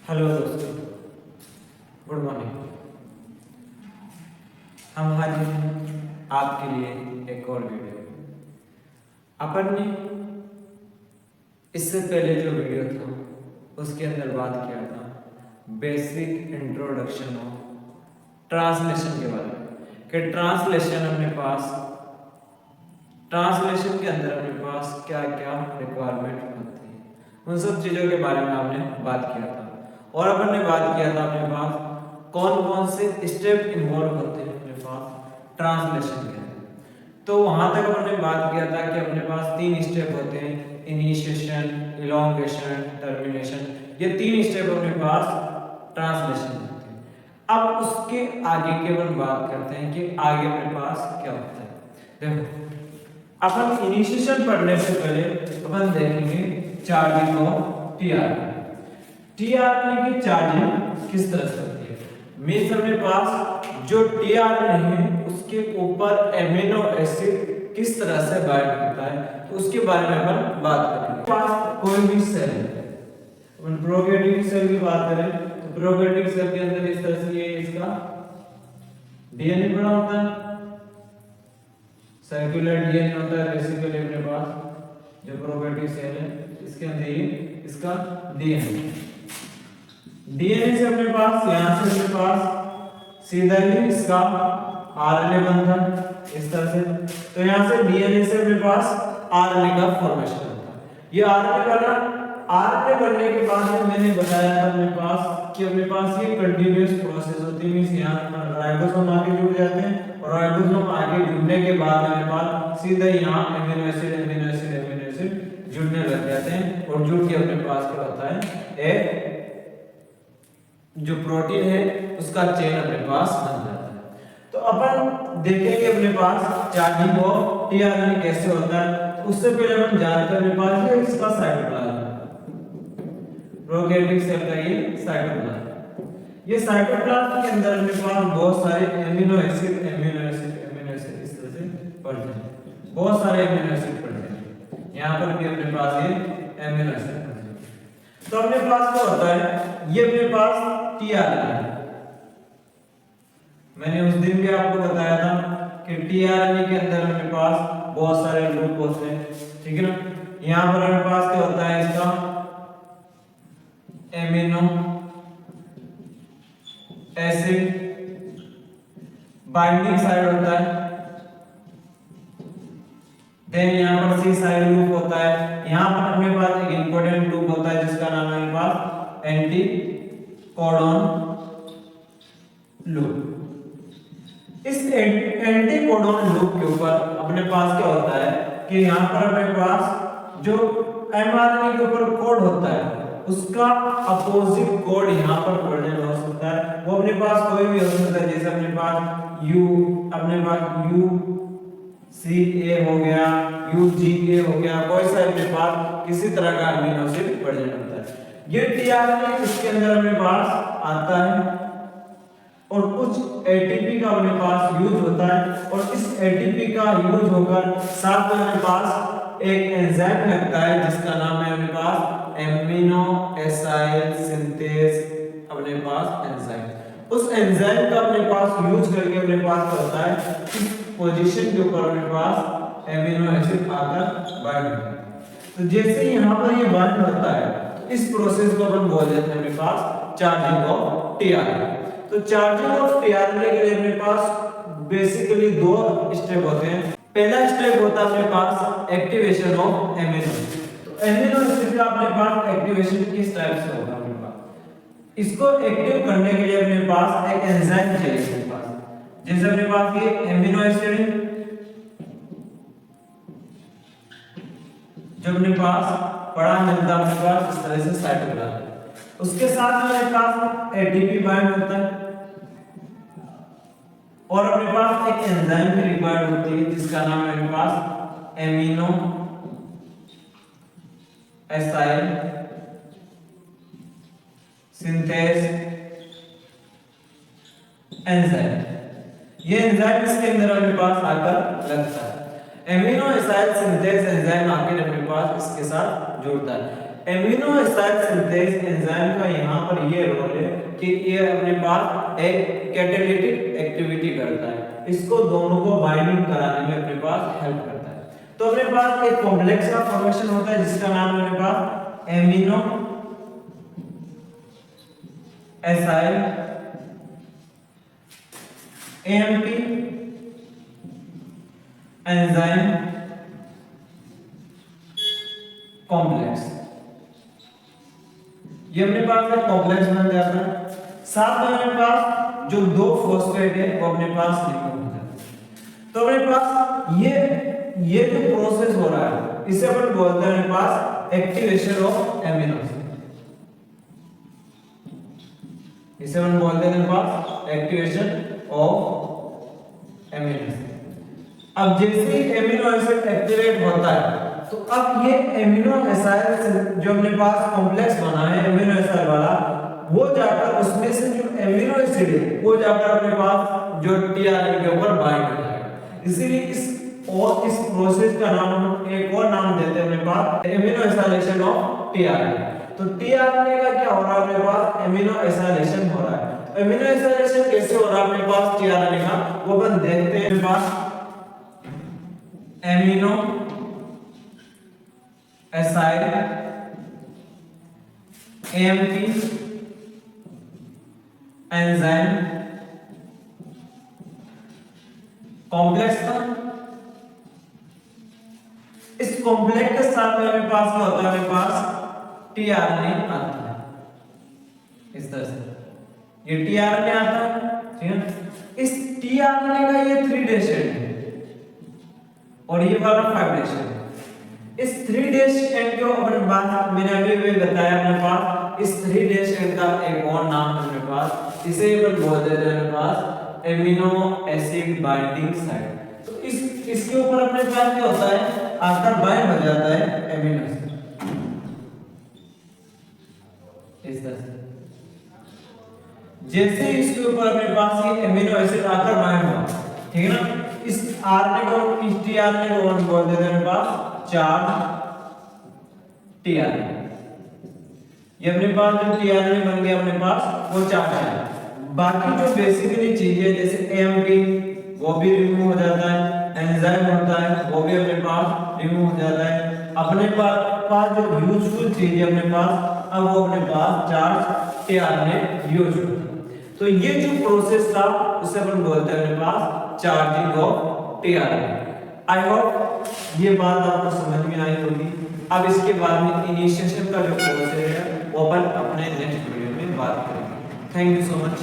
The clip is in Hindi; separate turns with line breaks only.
हेलो दोस्तों, गुड मॉर्निंग। हम हाजिर हैं आपके लिए एक और वीडियो। अपन ने इससे पहले जो वीडियो था उसके अंदर बात किया था बेसिक इंट्रोडक्शन ऑफ ट्रांसलेशन के बारे में कि ट्रांसलेशन के अंदर अपने पास क्या क्या रिक्वायरमेंट होती है, उन सब चीज़ों के बारे में आपने बात किया था। और अपन ने बात किया था अपने पास कौन कौन से स्टेप इन्वॉल्व होते हैं अपने पास ट्रांसलेशन के अंदर। तो वहां तक अपन ने बात किया था कि अपने पास 3 स्टेप होते हैं, इनिशिएशन, इलोंगेशन, टर्मिनेशन। ये 3 स्टेप अपने पास ट्रांसलेशन होते हैं। अब उसके आगे की अपन बात करते हैं कि आगे अपने पास क्या होता है। देखो, अपन इनिशिएशन पढ़ने से पहले अपन देखेंगे चार्जिंग ऑफ टीआरपी की चार्जिंग किस तरह से होती है। मींस अपने पास जो टीआरपी है उसके ऊपर एमिनो एसिड किस तरह से बाइंड होता है, तो उसके बारे में अपन बात करेंगे। पास कोई भी सेल है, अपन प्रोकैरियोटिक सेल की बात करें तो प्रोकैरियोटिक सेल के अंदर इस तरह से ये इसका डीएनए बना होता है, सर्कुलर डीएनए होता है। बेसिकली अपने पास जो प्रोकैरियोटिक सेल है इसके अंदर ये इसका डीएनए से अपने पास यहां से अपने पास सीधा ही इसका आरएनए बनता है इस तरह से। तो यहां से डीएनए से अपने पास आरएनए का फॉर्मेशन होता है। ये आरएनए बनने के बाद मैंने बताया था अपने पास कि अपने पास ये कंटीन्यूअस प्रोसेस होती है। मींस यहां राइबोसोम आगे जुड़ जाते हैं और राइबोसोम आगे जुड़ने के बाद अपने पास सीधा यहां एमिनो एसिड जुड़ने लग जाते हैं और जुड़ के अपने पास क्या होता है, एक जो प्रोटीन है उसका चेन अपने पास बन जाता है। तो अपन देखेंगे अपने पास चार्जिंग ऑफ टीआरएनए कैसे होता है। तो उससे पहले अपन जानते हैं अपने पास ये इसका साइटोप्लाज्म, प्रोकैरियोटिक सेल का ये साइटोप्लाज्म। ये साइटोप्लाज्म के अंदर अपने पास बहुत सारे एमिनो एसिड इस तरह से पड़ते हैं, बहुत सारे एमिनो एसिड पड़ते हैं। यहाँ पर भी अपने पास ये एमिनो एसिड पड़ते हैं। तो अपने पास क्या होता है, ये अपने पास टीआरएनए। मैंने उस दिन भी आपको बताया था कि टीआरएनए के अंदर अपने पास बहुत सारे लूप होते हैं, ठीक है ना। यहां पर अपने पास क्या होता है, इसका एमिनो एसिड बाइंडिंग साइड होता है। देन यहां पर सी साइड लूप होता है। यहां पर अपने पास एक इंपॉर्टेंट लूप होता है जिसका नाम है अपने पास एंटी कोडॉन लूप। इस एंटी कोडॉन लूप के ऊपर अपने पास क्या होता है कि यहां पर अपने पास जो एमआरएनए के ऊपर कोड होता है उसका अपोजिट कोड यहां पर प्रेजेंट हो सकता है। वो अपने पास कोई भी हो सकता है, जैसे अपने पास यू सी ए हो गया, यू जी ए हो गया, कोई सा अपने पास किसी तरह का अमीनो एसिड प्रेजेंट होता है। ये टीआरएनए इसके अंदर अपने पास आता है और कुछ एटीपी का अपने पास यूज होता है और इस एटीपी का यूज होकर साथ में अपने पास एक एंजाइम लगता है जिसका नाम है अपने पास एमिनो एसाइल सिंथेज अपने पास एंजाइम। उस एंजाइम का अपने पास यूज करके अपने पास क्या होता है, इस पोजीशन के ऊपर अपने पास एमिनो एसिड आकर बाइंड होता है। तो जैसे यहां पर ये बाइंड होता है तो इस प्रोसेस को अपन बोल देते हैं अपने पास चार्जिंग ऑफ टीआरएनए। तो चार्जिंग ऑफ टीआरएनए के लिए अपने पास बेसिकली 2 स्टेप होते हैं। पहला स्टेप होता है अपने पास एक्टिवेशन ऑफ एमिनो। तो एमिनो एसिड का अपने पास एक्टिवेशन किस टाइप से होगा, अपने पास इसको एक्टिव करने के लिए अपने पास एक एंजाइम चाहिए अपने पास। जैसे अपने पास ये एमिनो एसिड जो अपने पास पड़ा मिलता है अपने पास इस तरह से साइटोप्लाज्म, उसके साथ में अपने पास एटीपी बाइंड होता है और अपने पास एक एंजाइम भी रिक्वायर्ड होती है जिसका नाम है अपने पास एमिनो एसाइल सिंथेज एंजाइम। ये एंजाइम इसके अंदर अपने पास आकर लगता है। एमिनो एसाइल सिंथेज एंजाइम आकर अपने पास इसके साथ जुड़ता है। एमिनो एसिड सिंथेस एंजाइम का यहाँ पर ये रोल है कि ये अपने पास एक कैटालिटिक एक्टिविटी करता है, इसको दोनों को बाइंडिंग कराने में अपने पास हेल्प करता है। तो अपने पास एक कॉम्प्लेक्स का फॉर्मेशन होता है जिसका नाम अपने पास amino acid AMP enzyme complex, ये अपने पास एक कॉम्प्लेक्स बन जाता है। साथ में अपने पास जो दो फॉस्फेट है वो अपने पास लिखा होता है। तो अपने पास ये जो प्रोसेस हो रहा है इसे अपन बोलते हैं अपने पास एक्टिवेशन ऑफ एमिनो एसिड, इसे अपन बोलते हैं अपने पास एक्टिवेशन ऑफ एमिनो एसिड। अब जैसे ही एमिनो एसिड एक्टिवेट होता है तो अब ये एमिनो एसिड जो अपने पास कॉम्प्लेक्स बना है एमिनो एसिड वाला, वो जाकर उसमें से जो एमिनो एसिड है वो जाकर अपने पास जो टीआरएनए के ऊपर बाइंड हो जाएगा। इसीलिए इस प्रोसेस का नाम हम एक और नाम देते हैं अपने पास एमिनो एसिलेशन ऑफ टीआरएनए। तो टीआरएनए का क्या हो रहा है अपने पास एमिनो एसिलेशन हो रहा है। एमिनो एसिलेशन कैसे हो रहा है अपने पास टीआरएनए का, वो अपन देखते हैं। अपने पास amino acid AMP enzyme complex था। इस कॉम्प्लेक्स के साथ में मेरे पास क्या होता है, मेरे पास टीआरएनए आता है। इस तरह से ये टीआरएनए आता है, ठीक है। इस टीआरएनए का ये 3' एंड है और ये वाला 5' है। इस 3' एंड को अपन बात मैंने अभी बताया अपने पास, इस 3' एंड का एक और नाम अपने पास, इसे अपन बोल देते हैं अपने पास एमिनो एसिड बाइंडिंग साइट। तो इसके ऊपर अपने पास क्या होता है, आकर बाइंड हो जाता है एमिनो एसिड इस तरह से। जैसे इसके ऊपर अपने पास ये एमिनो एसिड आकर बाइंड हुआ, ठीक है ना, इस आरएनए को, इस टीआरएनए को हम बोल देते हैं अपने पास चार्ज टीआरएनए। ये अपने पास जो टीआरएनए बन गया अपने पास वो चार्ज है। बाकी जो बेसिकली चीजें जैसे एएमपी वो भी रिमूव हो जाता है, एंजाइम होता है वो भी अपने पास रिमूव हो जाता है। अपने पास जो यूजफुल चीज है अपने पास, अब वो अपने पास चार्ज टीआरएनए यूज होता है। तो ये जो प्रोसेस था उसे अपन बोलते हैं अपने पास charging of tRNA. I hope ये बात आपको समझ में आई होगी। अब इसके बाद में इनिशिएशन का जो प्रोसेस है वो अपन अपने नेक्स्ट वीडियो में बात करेंगे। Thank you so much.